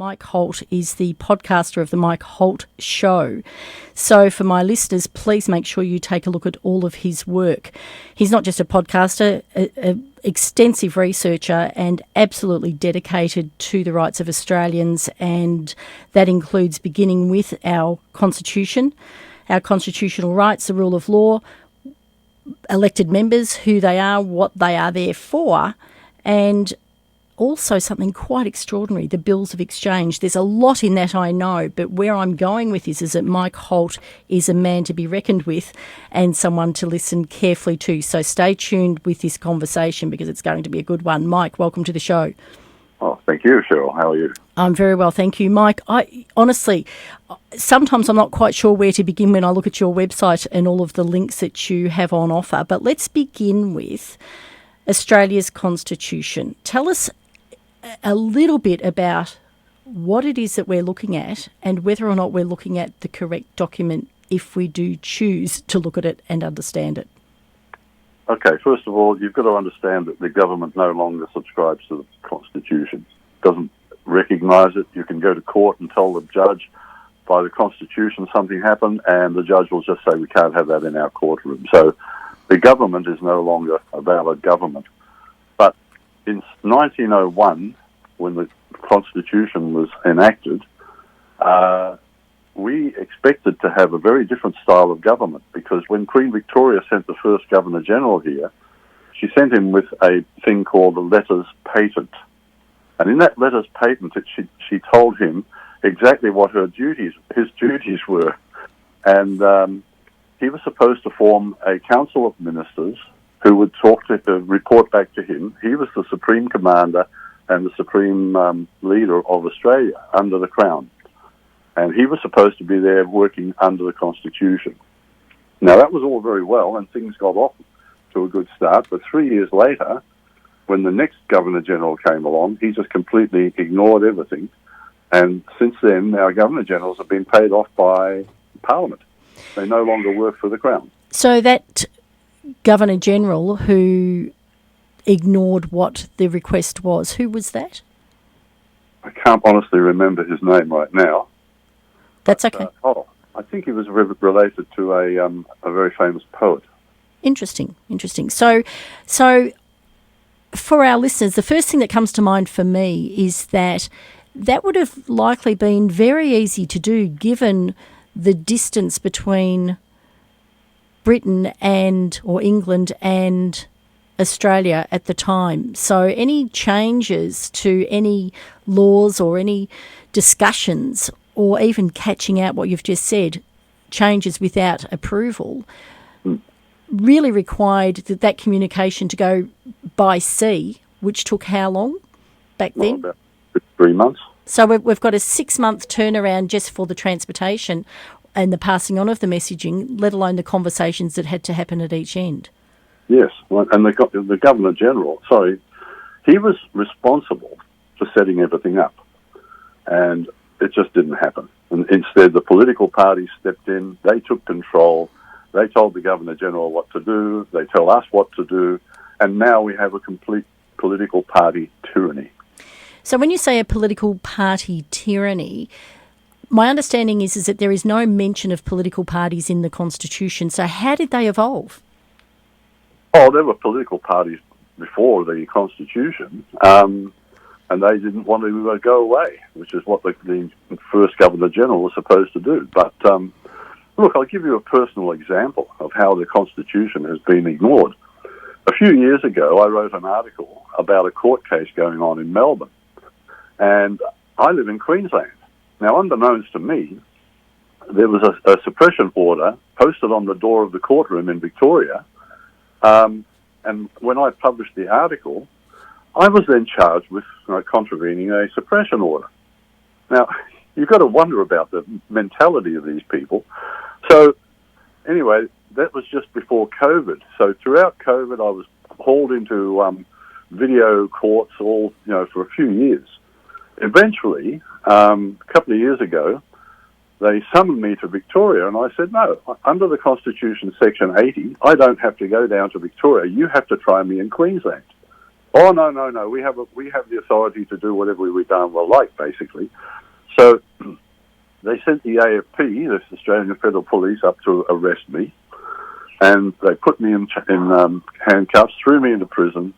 Mike Holt is the podcaster of the Mike Holt Show. So for my listeners, please make sure you take a look at all of his work. He's not just a podcaster, an extensive researcher and absolutely dedicated to the rights of Australians, and that includes beginning with our Constitution, our constitutional rights, the rule of law, elected members, who they are, what they are there for, and also something quite extraordinary, the bills of exchange. There's a lot in that, I know, but where I'm going with this is that Mike Holt is a man to be reckoned with and someone to listen carefully to. So stay tuned with this conversation because it's going to be a good one. Mike, welcome to the show. Oh, thank you, Cheryl. How are you? I'm very well, thank you. Mike, honestly, sometimes I'm not quite sure where to begin when I look at your website and all of the links that you have on offer, but let's begin with Australia's Constitution. Tell us a little bit about what it is that we're looking at and whether or not we're looking at the correct document if we do choose to look at it and understand it. Okay, first of all, you've got to understand that the government no longer subscribes to the Constitution, doesn't recognise it. You can go to court and tell the judge, by the Constitution something happened, and the judge will just say we can't have that in our courtroom. So the government is no longer a valid government. But in 1901, when the Constitution was enacted, we expected to have a very different style of government, because when Queen Victoria sent the first Governor-General here, she sent him with a thing called the Letters Patent. And in that Letters Patent, she told him exactly what his duties were. And he was supposed to form a council of ministers who would report back to him. He was the Supreme Commander and the Supreme Leader of Australia under the Crown. And he was supposed to be there working under the Constitution. Now, that was all very well, and things got off to a good start. But 3 years later, when the next Governor-General came along, he just completely ignored everything. And since then, our Governor-Generals have been paid off by Parliament. They no longer work for the Crown. So that Governor-General who ignored what the request was, who was that? I can't honestly remember his name right now. That's okay. I think he was related to a very famous poet. Interesting. So for our listeners, the first thing that comes to mind for me is that would have likely been very easy to do given the distance between Britain or England and Australia at the time. So any changes to any laws or any discussions or even catching out what you've just said, changes without approval, really required that communication to go by sea, which took how long back then? About 3 months. So we've got a 6-month turnaround just for the transportation and the passing on of the messaging, let alone the conversations that had to happen at each end. Yes, and the Governor-General, he was responsible for setting everything up. And it just didn't happen. And instead, the political parties stepped in. They took control. They told the Governor-General what to do. They tell us what to do. And now we have a complete political party tyranny. So when you say a political party tyranny, my understanding is that there is no mention of political parties in the Constitution. So how did they evolve? Oh, there were political parties before the Constitution. And they didn't want to go away, which is what the first Governor-General was supposed to do. But look, I'll give you a personal example of how the Constitution has been ignored. A few years ago, I wrote an article about a court case going on in Melbourne. And I live in Queensland. Now, unbeknownst to me, there was a suppression order posted on the door of the courtroom in Victoria. And when I published the article, I was then charged with contravening a suppression order. Now, you've got to wonder about the mentality of these people. So, anyway, that was just before COVID. So, throughout COVID, I was hauled into video courts for a few years. Eventually, a couple of years ago, they summoned me to Victoria, and I said, no, under the Constitution, Section 80, I don't have to go down to Victoria. You have to try me in Queensland. Oh, no. We have the authority to do whatever we darn well like, basically. they sent the AFP, the Australian Federal Police, up to arrest me, and they put me in handcuffs, threw me into prison,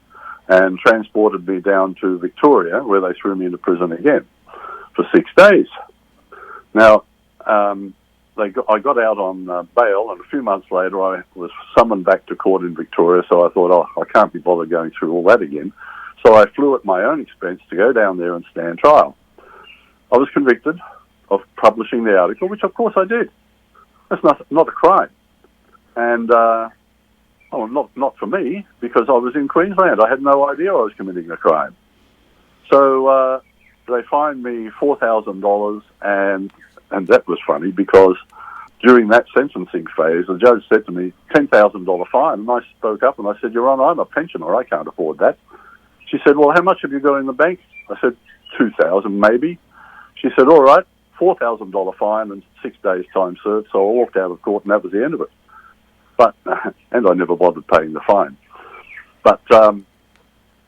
and transported me down to Victoria, where they threw me into prison again for 6 days. Now, I got out on bail, and a few months later I was summoned back to court in Victoria, so I thought, I can't be bothered going through all that again. So I flew at my own expense to go down there and stand trial. I was convicted of publishing the article, which of course I did. That's not a crime. And, not for me, because I was in Queensland. I had no idea I was committing a crime. So they fined me $4,000, and that was funny because during that sentencing phase, the judge said to me, $10,000 fine, and I spoke up and I said, Your Honour, I'm a pensioner, I can't afford that. She said, well, how much have you got in the bank? I said, $2,000 maybe. She said, all right, $4,000 fine and 6 days time served, so I walked out of court and that was the end of it. But and I never bothered paying the fine. But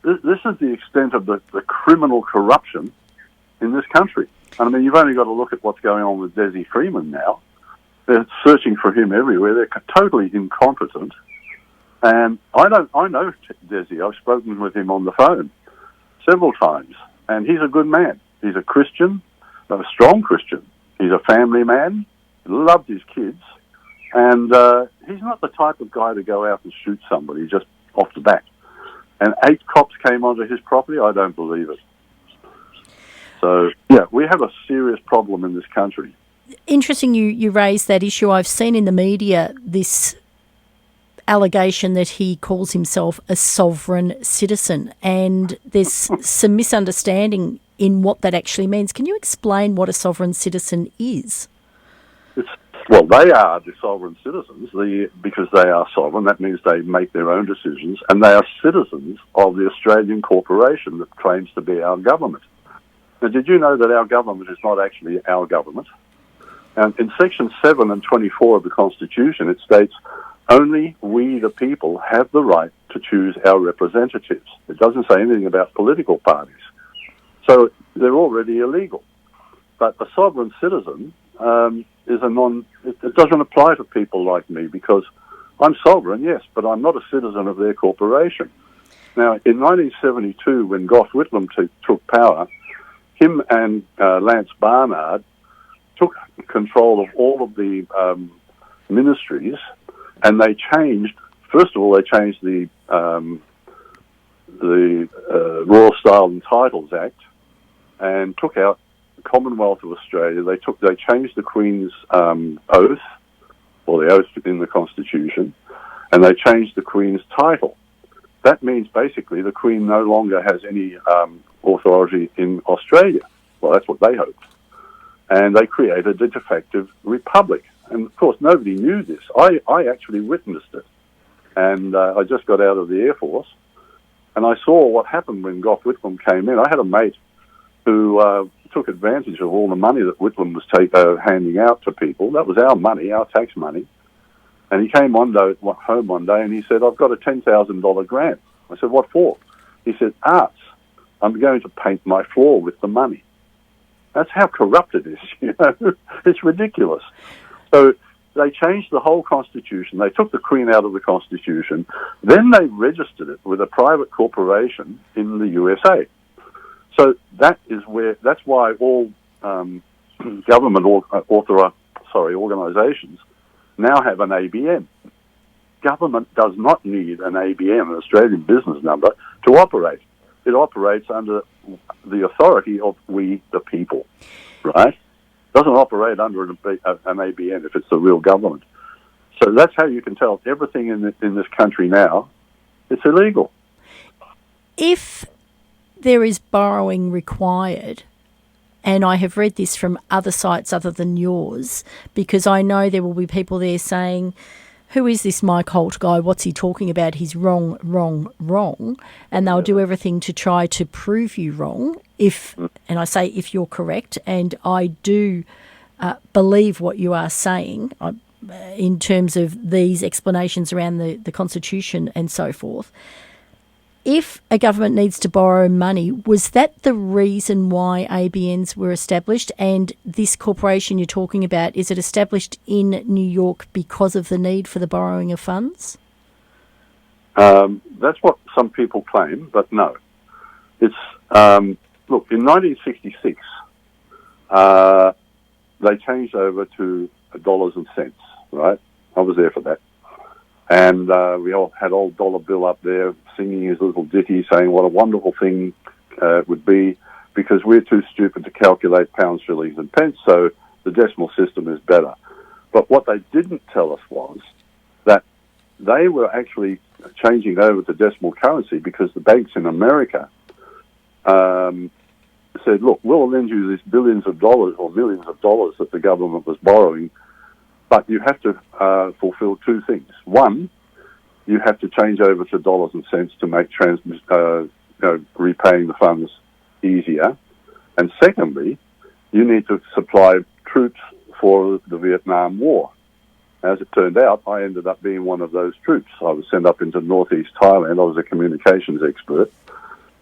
this is the extent of the criminal corruption in this country. And I mean, you've only got to look at what's going on with Desi Freeman now. They're searching for him everywhere. They're totally incompetent. And I know Desi. I've spoken with him on the phone several times. And he's a good man. He's a Christian, a strong Christian. He's a family man, loved his kids. And he's not the type of guy to go out and shoot somebody just off the bat. And 8 cops came onto his property? I don't believe it. So, yeah, we have a serious problem in this country. Interesting you raised that issue. I've seen in the media this allegation that he calls himself a sovereign citizen, and there's some misunderstanding in what that actually means. Can you explain what a sovereign citizen is? Well, they are the sovereign citizens because they are sovereign. That means they make their own decisions, and they are citizens of the Australian corporation that claims to be our government. Now, did you know that our government is not actually our government? And in Section 7 and 24 of the Constitution, it states, only we, the people, have the right to choose our representatives. It doesn't say anything about political parties. So they're already illegal. But a sovereign citizen is it doesn't apply to people like me because I'm sovereign, yes, but I'm not a citizen of their corporation. Now, in 1972, when Gough Whitlam took power, him and Lance Barnard took control of all of the ministries, and they changed. First of all, they changed the Royal Style and Titles Act, and took out the Commonwealth of Australia. They changed the Queen's oath, or the oath in the Constitution, and they changed the Queen's title. That means basically the Queen no longer has any authority in Australia. Well, that's what they hoped. And they created a de facto republic. And, of course, nobody knew this. I actually witnessed it. And I just got out of the Air Force. And I saw what happened when Gough Whitlam came in. I had a mate who took advantage of all the money that Whitlam was handing out to people. That was our money, our tax money. And he came home one day and he said, I've got a $10,000 grant. I said, what for? He said, arts. I'm going to paint my floor with the money. That's how corrupt it is, you know. It's ridiculous. So they changed the whole Constitution. They took the Queen out of the Constitution. Then they registered it with a private corporation in the USA. So that's why all government organisations now have an ABN. Government does not need an ABN, an Australian business number, to operate. It operates under the authority of we, the people, right? It doesn't operate under an ABN if it's the real government. So that's how you can tell everything in this country now, it's illegal. If there is borrowing required, and I have read this from other sites other than yours, because I know there will be people there saying, who is this Mike Holt guy? What's he talking about? He's wrong, wrong, wrong. And they'll do everything to try to prove you wrong. And I say if you're correct, and I do believe what you are saying in terms of these explanations around the Constitution and so forth. if a government needs to borrow money, was that the reason why ABNs were established? And this corporation you're talking about, is it established in New York because of the need for the borrowing of funds? That's what some people claim, but no. It's look, in 1966, they changed over to dollars and cents, right? I was there for that. And we all had old Dollar Bill up there singing his little ditty saying what a wonderful thing it would be because we're too stupid to calculate pounds, shillings and pence, so the decimal system is better. But what they didn't tell us was that they were actually changing over to decimal currency because the banks in America said, look, we'll lend you these billions of dollars or millions of dollars that the government was borrowing, but you have to fulfill two things. One, you have to change over to dollars and cents to make repaying the funds easier. And secondly, you need to supply troops for the Vietnam War. As it turned out, I ended up being one of those troops. I was sent up into northeast Thailand. I was a communications expert.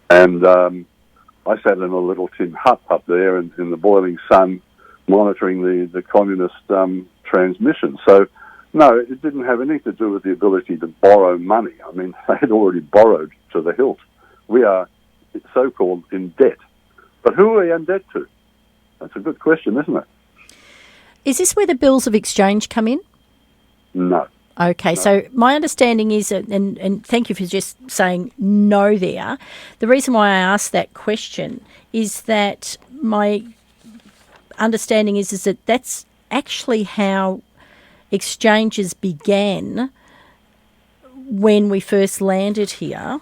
And I sat in a little tin hut up there in the boiling sun monitoring the communist transmission. So, no, it didn't have anything to do with the ability to borrow money. I mean, they had already borrowed to the hilt. We are so-called in debt. But who are we in debt to? That's a good question, isn't it? Is this where the bills of exchange come in? No. Okay, no. So my understanding is, and thank you for just saying no there, the reason why I asked that question is that my understanding is that that's actually how exchanges began when we first landed here,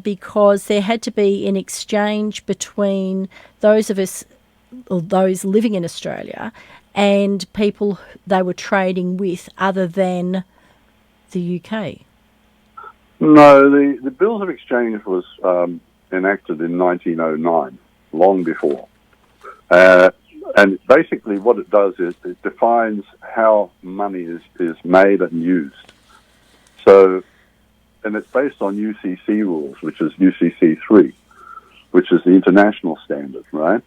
because there had to be an exchange between those of us, or those living in Australia, and people they were trading with other than the UK. No, the Bills of Exchange was enacted in 1909, long before. And basically what it does is it defines how money is made and used. So, and it's based on UCC rules, which is UCC 3, which is the international standard, right?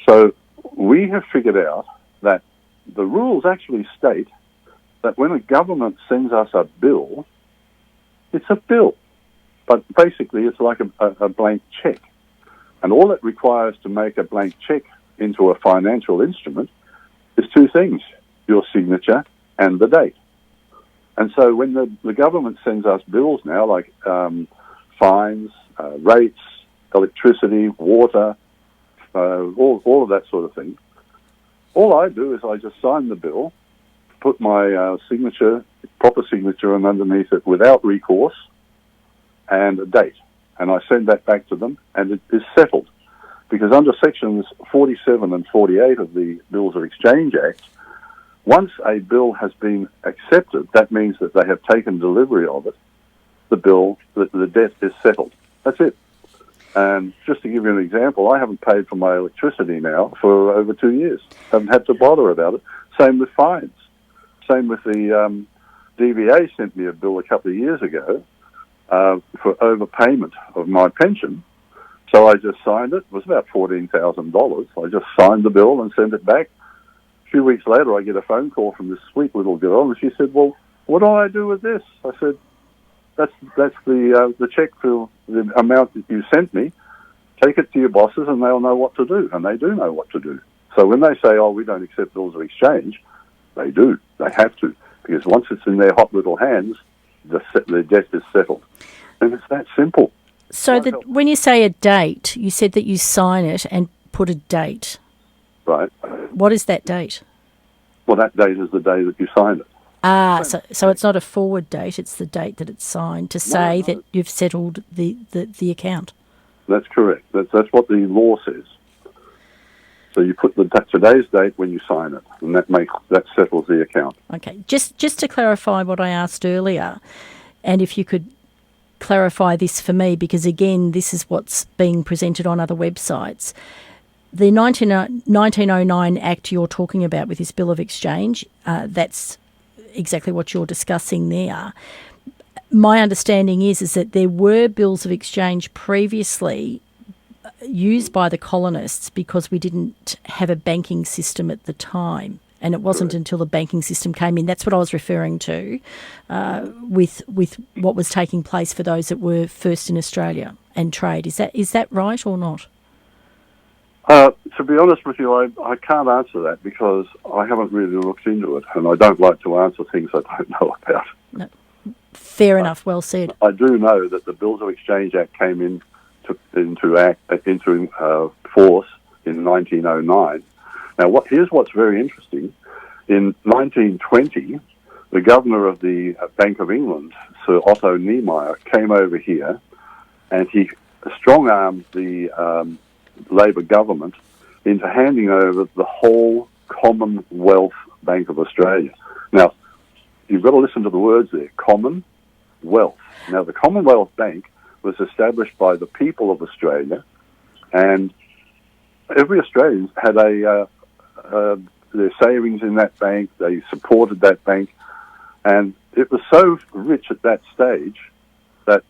So we have figured out that the rules actually state that when a government sends us a bill, it's a bill. But basically it's like a blank check. And all it requires to make a blank check into a financial instrument is two things, your signature and the date. And so when the government sends us bills now, like fines, rates, electricity, water, all of that sort of thing, all I do is I just sign the bill, put my signature, proper signature, and underneath it without recourse, and a date. And I send that back to them, and it is settled. Because under sections 47 and 48 of the Bills of Exchange Act, once a bill has been accepted, that means that they have taken delivery of it, the debt is settled. That's it. And just to give you an example, I haven't paid for my electricity now for over 2 years. Haven't had to bother about it. Same with fines. Same with the DVA sent me a bill a couple of years ago for overpayment of my pension. So I just signed it. It was about $14,000. I just signed the bill and sent it back. A few weeks later, I get a phone call from this sweet little girl, and she said, well, what do I do with this? I said, that's the check for the amount that you sent me. Take it to your bosses, and they'll know what to do. And they do know what to do. So when they say, oh, we don't accept bills of exchange, they do. They have to. Because once it's in their hot little hands, the debt is settled. And it's that simple. So when you say a date, you said that you sign it and put a date. Right. What is that date? Well, that date is the day that you signed it. So it's not a forward date, it's the date that it's signed to say that you've settled the account. That's correct. That's what the law says. So you put today's date when you sign it, and that settles the account. Okay. Just to clarify what I asked earlier, and if you could clarify this for me, because again, this is what's being presented on other websites. The 1909 Act you're talking about with this Bill of Exchange, that's exactly what you're discussing there. my understanding is that there were bills of exchange previously used by the colonists because we didn't have a banking system at the time. And it wasn't until the banking system came in. That's what I was referring to with what was taking place for those that were first in Australia and trade. Is that right or not? To be honest with you, I can't answer that because I haven't really looked into it, and I don't like to answer things I don't know about. No. Fair enough. Well said. I do know that the Bills of Exchange Act came into force in 1909. Now, here's what's very interesting. In 1920, the governor of the Bank of England, Sir Otto Niemeyer, came over here, and he strong-armed the Labor government into handing over the whole Commonwealth Bank of Australia. Now, you've got to listen to the words there, Commonwealth. Now, the Commonwealth Bank was established by the people of Australia, and every Australian had their savings in that bank. They supported that bank, and it was so rich at that stage that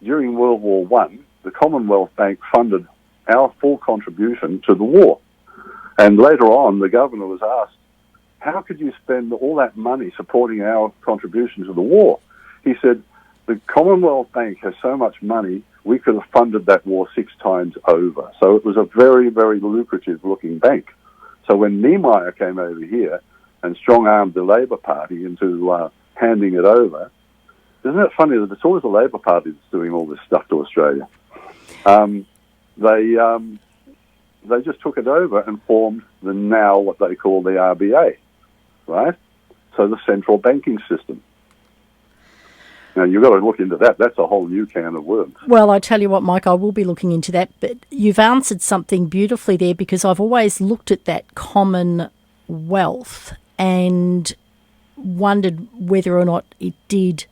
during World War I, the Commonwealth Bank funded our full contribution to the war. And later on, the governor was asked, how could you spend all that money supporting our contribution to the war? He said, the Commonwealth Bank has so much money, we could have funded that war 6 times over. So it was a very, very lucrative-looking bank. So when Niemeyer came over here and strong-armed the Labor Party into handing it over, isn't it funny that it's always the Labor Party that's doing all this stuff to Australia? They just took it over and formed what they call the RBA, right? So the central banking system. Now, you've got to look into that. That's a whole new can of worms. Well, I tell you what, Mike, I will be looking into that. But you've answered something beautifully there, because I've always looked at that Commonwealth and wondered whether or not it did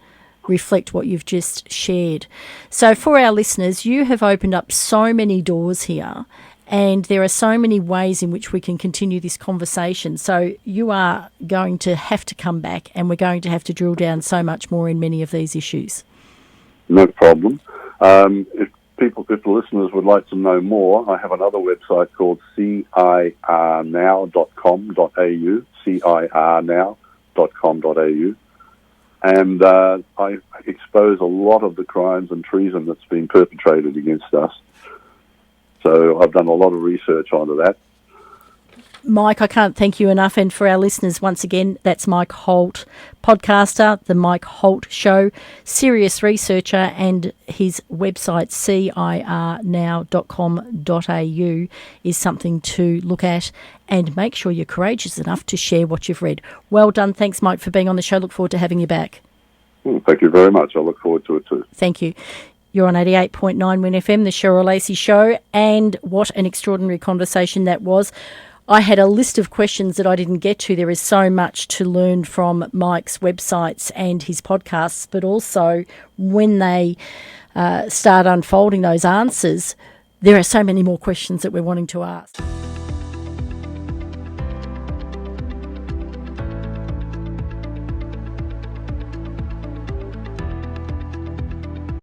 reflect what you've just shared. So for our listeners, you have opened up so many doors here, and there are so many ways in which we can continue this conversation. So you are going to have to come back, and we're going to have to drill down so much more in many of these issues. No problem. If the listeners would like to know more, I have another website called cirnow.com.au, cirnow.com.au, and I expose a lot of the crimes and treason that's been perpetrated against us. So I've done a lot of research onto that. Mike, I can't thank you enough. And for our listeners, once again, that's Mike Holt, podcaster, The Mike Holt Show, serious researcher, and his website, cirnow.com.au, is something to look at. And make sure you're courageous enough to share what you've read. Well done. Thanks, Mike, for being on the show. Look forward to having you back. Thank you very much. I look forward to it too. Thank you. You're on 88.9 Win FM, the Cheryl Lacey Show, and what an extraordinary conversation that was. I had a list of questions that I didn't get to. There is so much to learn from Mike's websites and his podcasts, but also when they start unfolding those answers, there are so many more questions that we're wanting to ask.